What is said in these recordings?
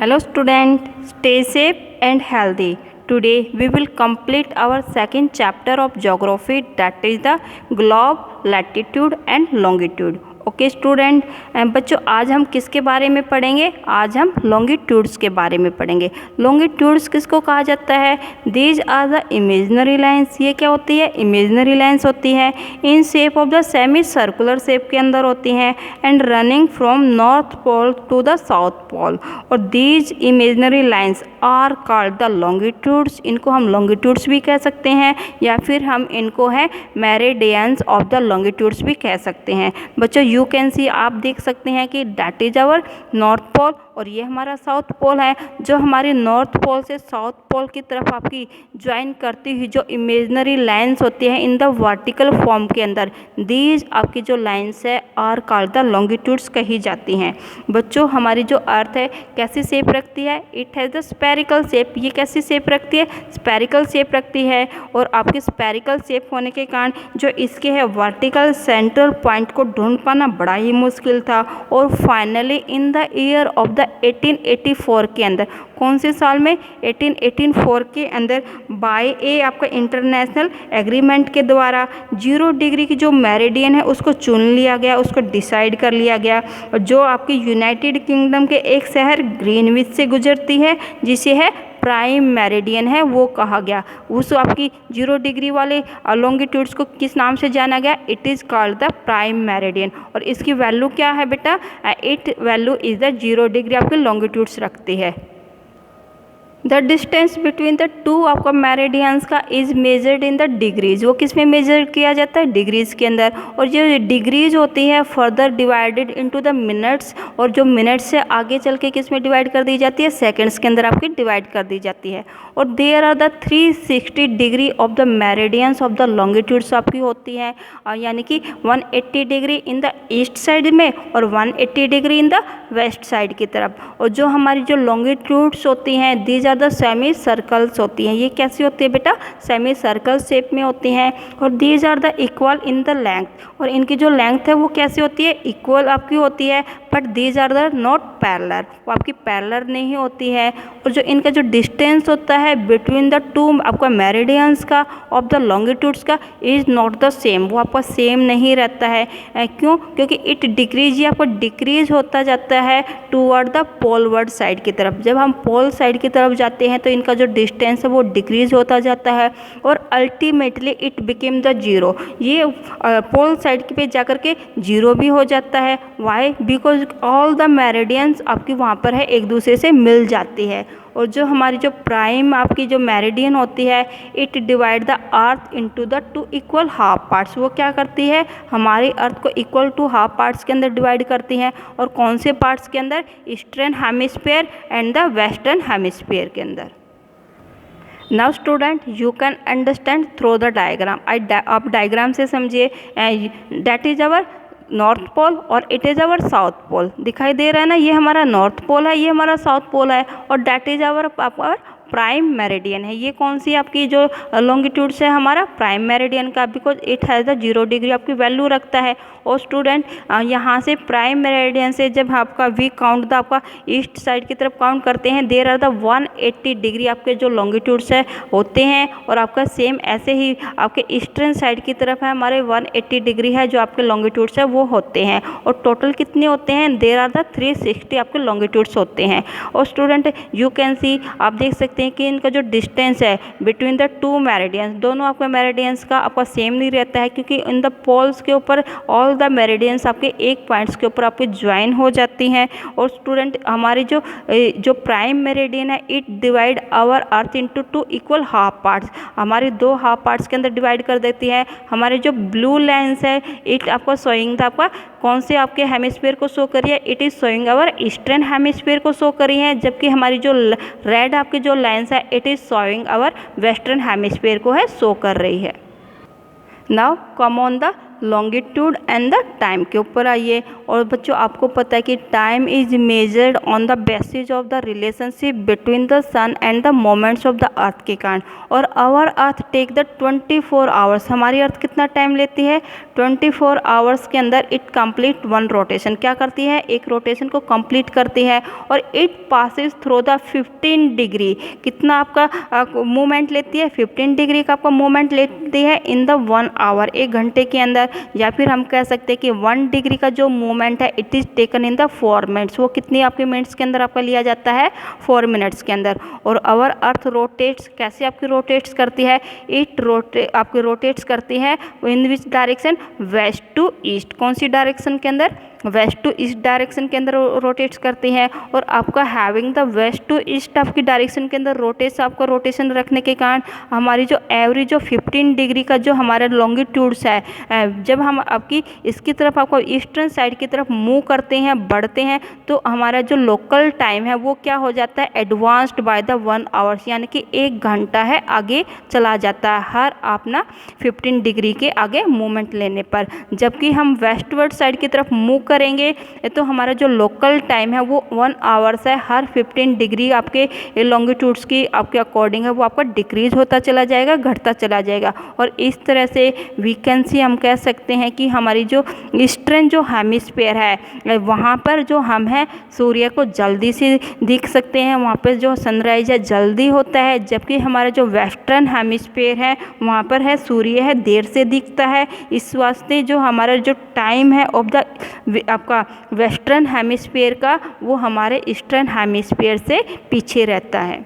Hello student, stay safe and healthy. Today we will complete our second chapter of geography, that is the globe, latitude and longitude. Okay student, बच्चों आज हम किसके बारे में पढ़ेंगे? आज हम लॉन्गिट्यूड्स के बारे में पढ़ेंगे। लॉन्गिट्यूड्स किसको कहा जाता है? These are the imaginary lines. ये क्या होती है? इमेजनरी लाइंस होती है। In shape of the semi circular shape के अंदर होती हैं and running from north pole to the south pole. और these imaginary lines are called the longitudes. इनको हम लॉन्गिट्यूड्स भी कह सकते हैं या फिर हम इनको है मेरिडियंस ऑफ द लॉन्गिट्यूड्स भी कह सकते हैं। बच्चों यू कैन सी, आप देख सकते हैं कि that is our north pole और ये हमारा साउथ पोल है। जो हमारे नॉर्थ पोल से साउथ पोल की तरफ आपकी ज्वाइन करती हुई जो इमेजनरी लाइंस होती है इन द वर्टिकल फॉर्म के अंदर, दीज आपकी जो लाइंस है आर कॉल्ड द लॉन्गिट्यूड्स कही जाती हैं। बच्चों हमारी जो अर्थ है कैसी शेप रखती है? It has the spherical shape. ये कैसी शेप रखती है? स्पेरिकल शेप रखती है। और आपके स्पेरिकल शेप होने के कारण जो इसके है वर्टिकल सेंट्रल पॉइंट को ढूंढ पाना बड़ा ही मुश्किल था। और finally in the year of the 1884 के अंदर, कौन से साल में? 1884 के अंदर बाय ए आपका इंटरनेशनल एग्रीमेंट के द्वारा 0 डिग्री की जो मेरिडियन है उसको चुन लिया गया, उसको डिसाइड कर लिया गया। और जो आपकी यूनाइटेड किंगडम के एक शहर ग्रीनविच से गुजरती है जिसे है प्राइम मेरिडियन है वो कहा गया। उस आपकी 0 डिग्री वाले लॉन्गिट्यूड्स को किस नाम से जाना गया? It is called the prime meridian. और इसकी वैल्यू क्या है बेटा? It value is the 0 degree आपके लॉन्गिट्यूड्स रखती है। The distance between the two आपका मेरिडियंस का is measured in the degrees. वो किस में मेजर किया जाता है? डिग्रीज के अंदर। और जो डिग्रीज होती है further divided into the minutes, और जो मिनट्स से आगे चल के किस में डिवाइड कर दी जाती है? सेकंड्स के अंदर आपकी डिवाइड कर दी जाती है। और there are the 360 degree of the meridians of the longitudes आपकी होती हैं, यानी कि 180 degree in the east side में और 180 degree in the west side की तरफ। और जो हमारी जो लॉन्गिट्यूड्स होती हैं these are the semicircles होती हैं। ये कैसी होती है बेटा? सेमी सर्कल शेप में होती हैं। और these are the equal in the length, और इनकी जो लेंथ है वो कैसी होती है? इक्वल आपकी होती है। But these are the not parallel, वो आपकी पैरेलल नहीं होती है। और जो इनका जो डिस्टेंस होता है बिटवीन द टू आपका मेरिडियंस का ऑफ द लॉन्गिट्यूड्स का इज़ नॉट द सेम, वो आपका सेम नहीं रहता है। क्यों? क्योंकि इट डिक्रीज, ये आपका डिक्रीज होता जाता है टूवर्ड द पोलवर्ड साइड की तरफ। जब हम पोल साइड की तरफ जाते हैं तो इनका जो डिस्टेंस है वो डिक्रीज होता जाता है और अल्टीमेटली इट बिकेम द 0। ये पोल साइड पे जाकर के 0 भी हो जाता है। Why? Because all the meridians आपकी वहाँ पर है एक दूसरे से मिल जाती है। और जो हमारी जो प्राइम आपकी जो मेरिडियन होती है it divide the earth into the 2 equal half parts. वो क्या करती है? हमारी अर्थ को इक्वल टू हाफ पार्ट्स के अंदर डिवाइड करती हैं। और कौन से पार्ट्स के अंदर? Eastern hemisphere and the western hemisphere के अंदर। Now student you can understand through the diagram. आप डायग्राम से समझिए। That is our north pole और it is our south pole. दिखाई दे रहा है ना? ये हमारा नॉर्थ पोल है, ये हमारा साउथ पोल है। और that is our prime meridian है। ये कौन सी आपकी जो लॉन्गिट्यूड्स है? हमारा प्राइम मेरिडियन का, because it has the 0 degree आपकी वैल्यू रखता है। और स्टूडेंट यहाँ से प्राइम मेरिडियन से जब आपका वी काउंट द आपका ईस्ट साइड की तरफ काउंट करते हैं देयर आर द 180 डिग्री आपके जो लॉन्गिट्यूड्स है होते हैं। और आपका सेम ऐसे ही आपके ईस्टर्न साइड की तरफ है हमारे 180 डिग्री है जो आपके लॉन्गिट्यूड्स है वो होते हैं। और टोटल कितने होते हैं? देयर आर द 360 आपके लॉन्गिट्यूड्स होते हैं। और स्टूडेंट यू कैन सी, आप देख सकते हैं कि इनका जो डिस्टेंस है बिटवीन द टू मेरिडियंस, दोनों आपके मेरिडियंस का आपका सेम नहीं रहता है क्योंकि इन द पोल्स के ऊपर ऑल द मेरिडियंस आपके एक पॉइंट्स के ऊपर आपके ज्वाइन हो जाती हैं। और स्टूडेंट हमारी जो प्राइम मेरिडियन है it divide our earth into 2 equal half parts. हमारी 2 हाफ पार्ट्स के अंदर डिवाइड कर देती है। हमारे जो ब्लू लाइन्स है इट आपको शोइंग था आपका कौन से आपके हेमिस्फीयर को शो करी है? It is showing our eastern hemisphere को शो करी है। जबकि हमारी जो रेड आपकी जो लाइन्स है it is showing our western hemisphere को है शो कर रही है। Now come on the longitude and the time के ऊपर आइए। और बच्चों आपको पता है कि time is measured on the basis of the relationship between the sun and the moments of the earth के कारण। और our earth take the 24 hours, हमारी अर्थ कितना टाइम लेती है 24 आवर्स के अंदर इट कंप्लीट वन रोटेशन, क्या करती है एक रोटेशन को कंप्लीट करती है। और it passes through the 15 degree, कितना आपका मूवमेंट लेती है 15 डिग्री का आपका मूवमेंट लेती है इन द 1 आवर, 1 घंटे के अंदर। या फिर हम कह सकते हैं कि 1 डिग्री का जो मूवमेंट है it is taken in the 4 minutes, वो कितनी आपके मिनट्स के अंदर आपका लिया जाता है 4 मिनट्स के अंदर। और आवर अर्थ रोटेट्स, कैसे आपकी रोटेट्स करती है इट आपके रोटेट्स करती है in which direction, west to east, कौन सी डायरेक्शन के अंदर वेस्ट टू ईस्ट डायरेक्शन के अंदर रोटेट्स करती है। और आपका having the west to east आपकी डायरेक्शन के अंदर रोटेट्स, आपका रोटेशन रखने के कारण हमारी जो एवरेज जो 15 डिग्री का जो हमारा लॉन्गिट्यूड्स है, जब हम आपकी इसकी तरफ आपको ईस्टर्न साइड की तरफ मूव करते हैं बढ़ते हैं तो हमारा जो लोकल टाइम है वो क्या हो जाता है एडवांस्ड बाय द 1 आवर्स, यानी कि 1 घंटा है आगे चला जाता है हर अपना 15 डिग्री के आगे मूवमेंट लेने पर। जबकि हम वेस्टवर्ड साइड की तरफ मूव करेंगे तो हमारा जो लोकल टाइम है वो 1 आवर्स है, हर 15 डिग्री आपके लॉन्गिट्यूड्स की आपके अकॉर्डिंग है वो आपका डिक्रीज होता चला जाएगा, घटता चला जाएगा। और इस तरह से वीकेंसी हम कह सकते हैं कि हमारी जो ईस्टर्न जो हेमिस्फीयर है वहाँ पर जो हम हैं सूर्य को जल्दी से दिख सकते हैं, वहाँ पर जो सनराइज है जल्दी होता है। जबकि हमारा जो वेस्टर्न हेमिस्फीयर है वहाँ पर है सूर्य है देर से दिखता है। इस वास्ते जो हमारा जो टाइम है ऑफ द आपका वेस्टर्न हेमिस्फीयर का वो हमारे ईस्टर्न हेमिस्फीयर से पीछे रहता है।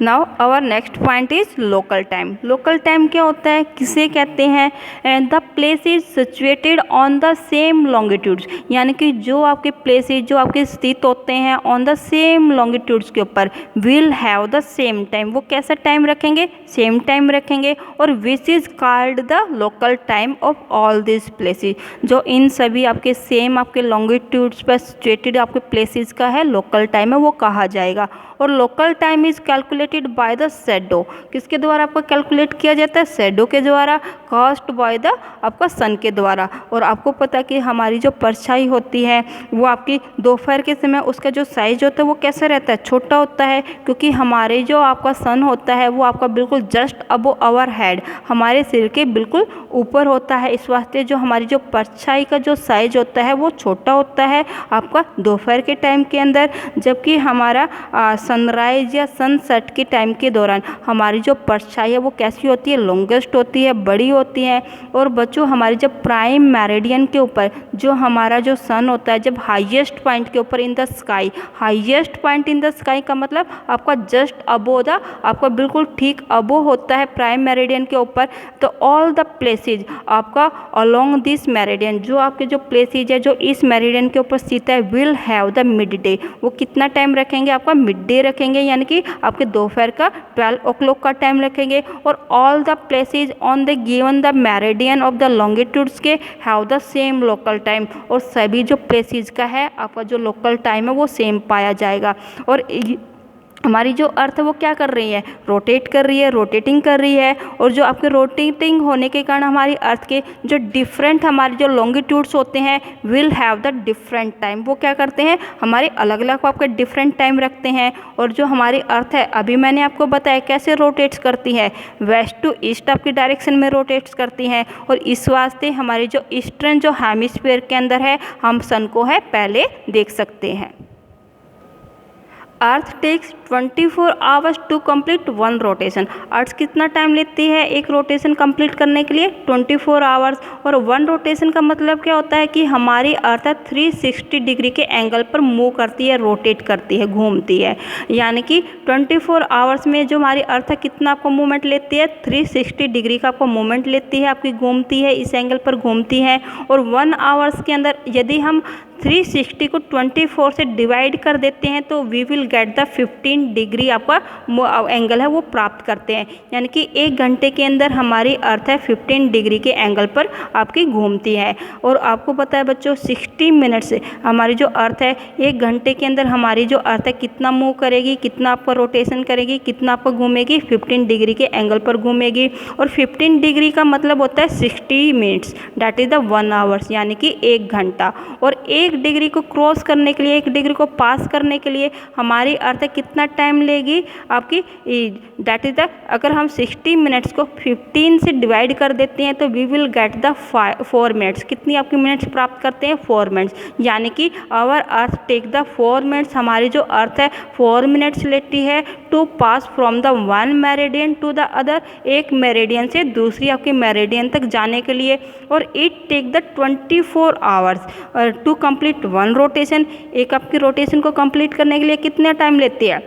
Now our next point is local time. Local time क्या होता है, किसे कहते हैं the place is situated on the same longitudes, यानी कि जो आपके प्लेसेस जो आपके स्थित होते हैं ऑन द सेम लॉन्गिट्यूड्स के ऊपर will have the same time, वो कैसा टाइम रखेंगे सेम टाइम रखेंगे। और which is called the local time of all this places, जो इन सभी आपके सेम आपके लॉन्गिट्यूड्स पर सिचुएटेड आपके प्लेसेस का है लोकल टाइम है वो कहा जाएगा। और local time is calculated by the shadow, किसके द्वारा आपको कैलकुलेट किया जाता है शैडो के द्वारा, कास्ट बाय द आपका सन के द्वारा। और आपको पता है कि हमारी जो परछाई होती है वो आपकी दोपहर के समय उसका जो साइज होता है वो कैसा रहता है छोटा होता है, क्योंकि हमारे जो आपका सन होता है वो आपका बिल्कुल जस्ट अबो आवर हेड, हमारे सिर के बिल्कुल ऊपर होता है। इस वास्ते जो हमारी जो परछाई का जो साइज होता है वो छोटा होता है आपका दोपहर के टाइम के अंदर। जबकि हमारा सनराइज या सनसेट के टाइम के दौरान हमारी जो परछाई है वो कैसी होती है लॉन्गेस्ट होती है, बड़ी होती है। और बच्चों हमारी जब प्राइम मेरिडियन के ऊपर जो हमारा जो सन होता है जब हाईएस्ट पॉइंट के ऊपर in the sky, highest point in the sky का मतलब आपका जस्ट अबो द आपका बिल्कुल ठीक अबो होता है प्राइम मेरिडियन के ऊपर। तो ऑल द प्लेसेज आपका अलोंग दिस मेरिडियन, जो आपके जो प्लेसेज है जो इस मेरिडियन के ऊपर स्थित है will have the mid day, वो कितना टाइम रखेंगे आपका मिड डे रखेंगे, यानी कि आपके दोपहर का 12 o'clock का टाइम रखेंगे। और all the places on the given the meridian of the longitudes के have the same local time, और सभी जो प्लेसेज का है आपका जो लोकल टाइम है वो सेम पाया जाएगा। और हमारी जो अर्थ है वो क्या कर रही है रोटेट कर रही है, रोटेटिंग कर रही है। और जो आपके रोटेटिंग होने के कारण हमारी अर्थ के जो डिफरेंट हमारे जो लॉन्गिट्यूड्स होते हैं will have the different time, वो क्या करते हैं हमारे अलग अलग आपके डिफरेंट टाइम रखते हैं। और जो हमारी अर्थ है अभी मैंने आपको बताया कैसे रोटेट्स करती है, वेस्ट टू ईस्ट आपकी डायरेक्शन में रोटेट्स करती हैं। और इस वास्ते हमारे जो ईस्टर्न जो हेमिस्फीयर के अंदर है हम सन को है पहले देख सकते हैं। Earth takes 24 hours to complete one rotation, earth कितना टाइम लेती है एक रोटेशन कंप्लीट करने के लिए 24 आवर्स। और वन रोटेशन का मतलब क्या होता है कि हमारी अर्थ 360 डिग्री के एंगल पर मूव करती है, रोटेट करती है, घूमती है। यानी कि 24 आवर्स में जो हमारी अर्थ कितना आपको मूवमेंट लेती है 360 डिग्री का आपको मूवमेंट लेती है, आपकी घूमती है, इस एंगल पर घूमती है। और 1 आवर्स के अंदर यदि हम 360 को 24 से डिवाइड कर देते हैं तो we will get the 15 degree आपका एंगल है वो प्राप्त करते हैं। यानी कि 1 घंटे के अंदर हमारी अर्थ है 15 डिग्री के एंगल पर आपकी घूमती है। और आपको पता है बच्चों 60 मिनट से हमारी जो अर्थ है 1 घंटे के अंदर हमारी जो अर्थ है कितना मूव करेगी, कितना आपका रोटेशन करेगी, कितना आपका घूमेगी, 15 डिग्री के एंगल पर घूमेगी। और 15 डिग्री का मतलब होता है 60 minutes, that is the 1 hours, यानी कि 1 घंटा। और 1 डिग्री को क्रॉस करने के लिए, 1 डिग्री को पास करने के लिए हमारी अर्थ है कितना टाइम लेगी आपकी, दैट इज़ द, अगर हम 60 मिनट्स को 15 से डिवाइड कर देते हैं तो we will get the 4 minutes. कितनी आपकी मिनट्स प्राप्त करते हैं? 4 मिनट्स। यानी कि our earth take the 4 minutes, हमारी जो अर्थ है 4 मिनट्स लेती है to pass from the 1 meridian to the other, एक मेरिडियन से दूसरी आपके मेरिडियन तक जाने के लिए। और it take the 24 hours to complete 1 rotation, एक आपकी रोटेशन को कंप्लीट करने के लिए कितना टाइम लेती है?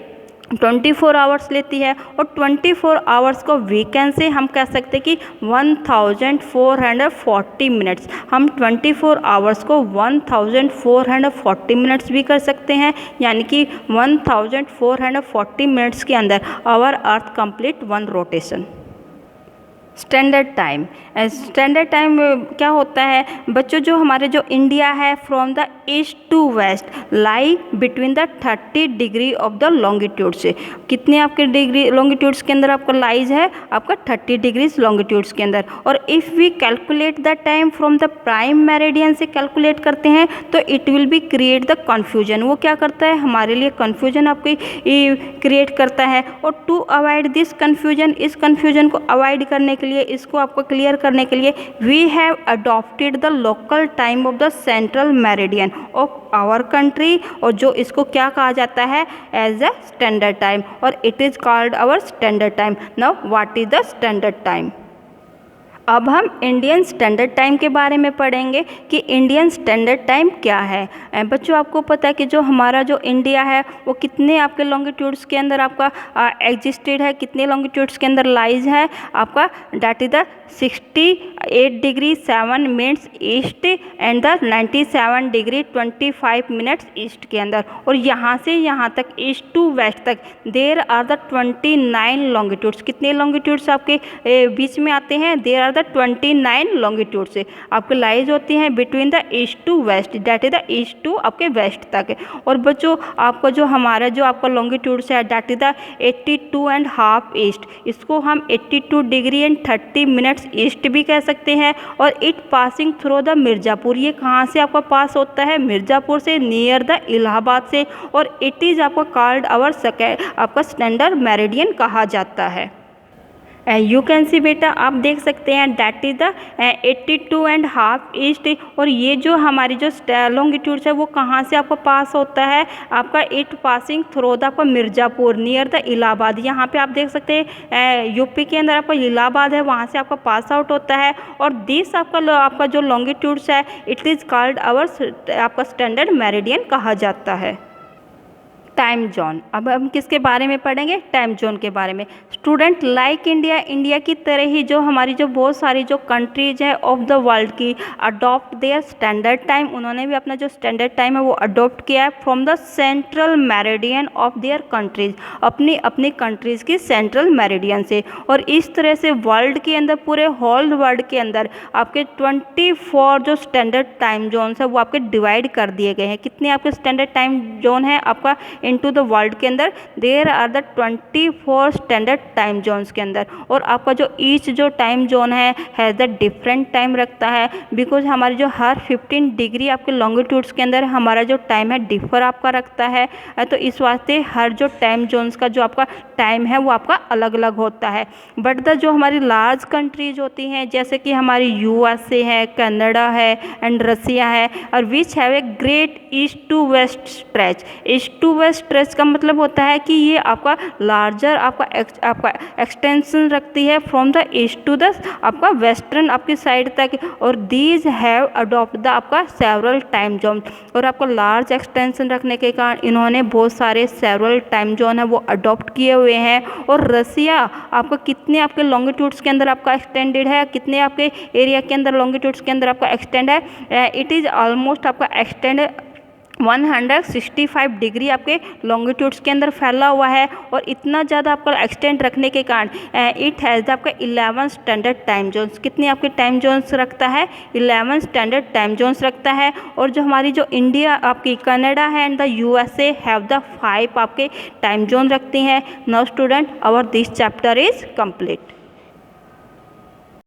24 आवर्स लेती है। और 24 आवर्स को वीकेंड से हम कह सकते हैं कि 1440 मिनट्स, हम 24 आवर्स को 1440 मिनट्स भी कर सकते हैं। यानी कि 1440 मिनट्स के अंदर our earth complete 1 rotation. Standard time, standard time क्या होता है बच्चों? जो हमारे जो इंडिया है from the east to west lie between the 30 degree of the longitude से, कितने आपके डिग्री लॉन्गिट्यूड्स के अंदर आपका लाइज है? आपका 30 डिग्रीज लॉन्गिट्यूड्स के अंदर। और if we calculate the time from the prime meridian से कैलकुलेट करते हैं तो it will be create the confusion, वो क्या करता है? हमारे लिए कन्फ्यूजन आपकी क्रिएट करता है। और टू अवॉइड दिस कन्फ्यूजन, इस कन्फ्यूजन को अवॉइड करने के लिए, इसको आपको क्लियर करने के लिए we have adopted the local time of the central meridian of our country, और जो इसको क्या कहा जाता है? एज अ स्टैंडर्ड टाइम, और it is called our standard time. Now what is the standard time? अब हम इंडियन स्टैंडर्ड टाइम के बारे में पढ़ेंगे कि इंडियन स्टैंडर्ड टाइम क्या है। बच्चों आपको पता है कि जो हमारा जो इंडिया है वो कितने आपके लॉन्गिट्यूड्स के अंदर आपका एग्जिस्टेड है, कितने लॉन्गिट्यूड्स के अंदर लाइज है आपका? That is the 68 degree 7 minutes east and the 97 degree 25 minutes east के अंदर। और यहाँ से यहाँ तक ईस्ट टू वेस्ट तक देर आर द 29 लॉन्गिट्यूड्स। कितने लॉन्गिट्यूड्स आपके बीच में आते हैं? देर आर द 29 लॉन्गिट्यूड से आपके लाइज होती हैं between the east to west, that is the east to आपके वेस्ट तक। और बच्चों आपका जो हमारा जो आपका लॉन्गिट्यूड्स है दैट इज द 82.5 ईस्ट, इसको हम 82 डिग्री एंड 30 मिनट्स ईस्ट भी कह सकते हैं। और it passing through the Mirzapur, ये कहाँ से आपका पास होता है? मिर्ज़ापुर से, नियर द इलाहाबाद से। और इट इज़ आपका कॉल्ड आवर आपका स्टैंडर्ड मेरिडियन कहा जाता है। यू कैन सी बेटा आप देख सकते हैं दैट इज़ द 82.5 ईस्ट। और ये जो हमारी जो लॉन्गिट्यूड्स है वो कहाँ से आपको पास होता है? आपका इट पासिंग थ्रू द आपका मिर्ज़ापुर नियर द इलाहाबाद। यहाँ पे आप देख सकते हैं यूपी के अंदर आपका इलाहाबाद है, वहाँ से आपका पास आउट होता है। और दिस आपका जो लॉन्गिट्यूड्स है इट इज़ कॉल्ड आवर आपका स्टैंडर्ड मेरिडियन कहा जाता है। टाइम जोन, अब हम किसके बारे में पढ़ेंगे? टाइम जोन के बारे में। स्टूडेंट लाइक इंडिया, इंडिया की तरह ही जो हमारी जो बहुत सारी जो कंट्रीज है ऑफ द वर्ल्ड की अडॉप्ट देयर स्टैंडर्ड टाइम, उन्होंने भी अपना जो स्टैंडर्ड टाइम है वो अडॉप्ट किया है from the central meridian of their countries, अपनी अपनी कंट्रीज़ की सेंट्रल मेरिडियन से। और इस तरह से वर्ल्ड के अंदर, पूरे होल वर्ल्ड के अंदर आपके 24 जो स्टैंडर्ड टाइम जोन्स है वो आपके डिवाइड कर दिए गए हैं। कितने आपके स्टैंडर्ड टाइम जोन है आपका इनटू द वर्ल्ड के अंदर? There are the 24 standard time zones के अंदर। और आपका जो ईच जो टाइम जोन है हैज़ द डिफरेंट टाइम रखता है, बिकॉज हमारी जो हर 15 डिग्री आपके लॉन्गिट्यूड्स के अंदर हमारा जो टाइम है डिफर आपका रखता है। तो इस वास्ते हर जो टाइम जोन्स का जो आपका टाइम है वो आपका अलग अलग होता है। बट द जो हमारी लार्ज कंट्रीज होती हैं जैसे कि हमारी USA है, कनाडा है एंड रसिया है, और which have a great east to west stretch. East to west stretch का मतलब होता है कि ये आपका लार्जर आपका एक्सटेंशन रखती है from the east to the आपका वेस्टर्न आपकी साइड तक, और दीज हैव अडॉप्ट द आपका सेवरल टाइम जोन, और आपका लार्ज एक्सटेंशन रखने के कारण इन्होंने बहुत सारे सेवरल टाइम जोन है वो अडॉप्ट किए हुए हैं। और रसिया आपका कितने आपके लॉन्गिट्यूड्स के अंदर आपका एक्सटेंडेड है, कितने आपके एरिया के अंदर लॉन्गिट्यूड्स के अंदर आपका एक्सटेंड है, इट इज़ ऑलमोस्ट आपका एक्सटेंड 165 डिग्री आपके लॉन्गिट्यूड्स के अंदर फैला हुआ है। और इतना ज़्यादा आपका एक्सटेंड रखने के कारण इट हैज़ आपका 11 स्टैंडर्ड टाइम जोन्स, कितने आपके टाइम जोन्स रखता है, 11 स्टैंडर्ड टाइम जोन्स रखता है। और जो हमारी जो इंडिया आपकी कनाडा है and the USA have the 5 आपके टाइम जोन रखती हैं। Now student, our this chapter is complete.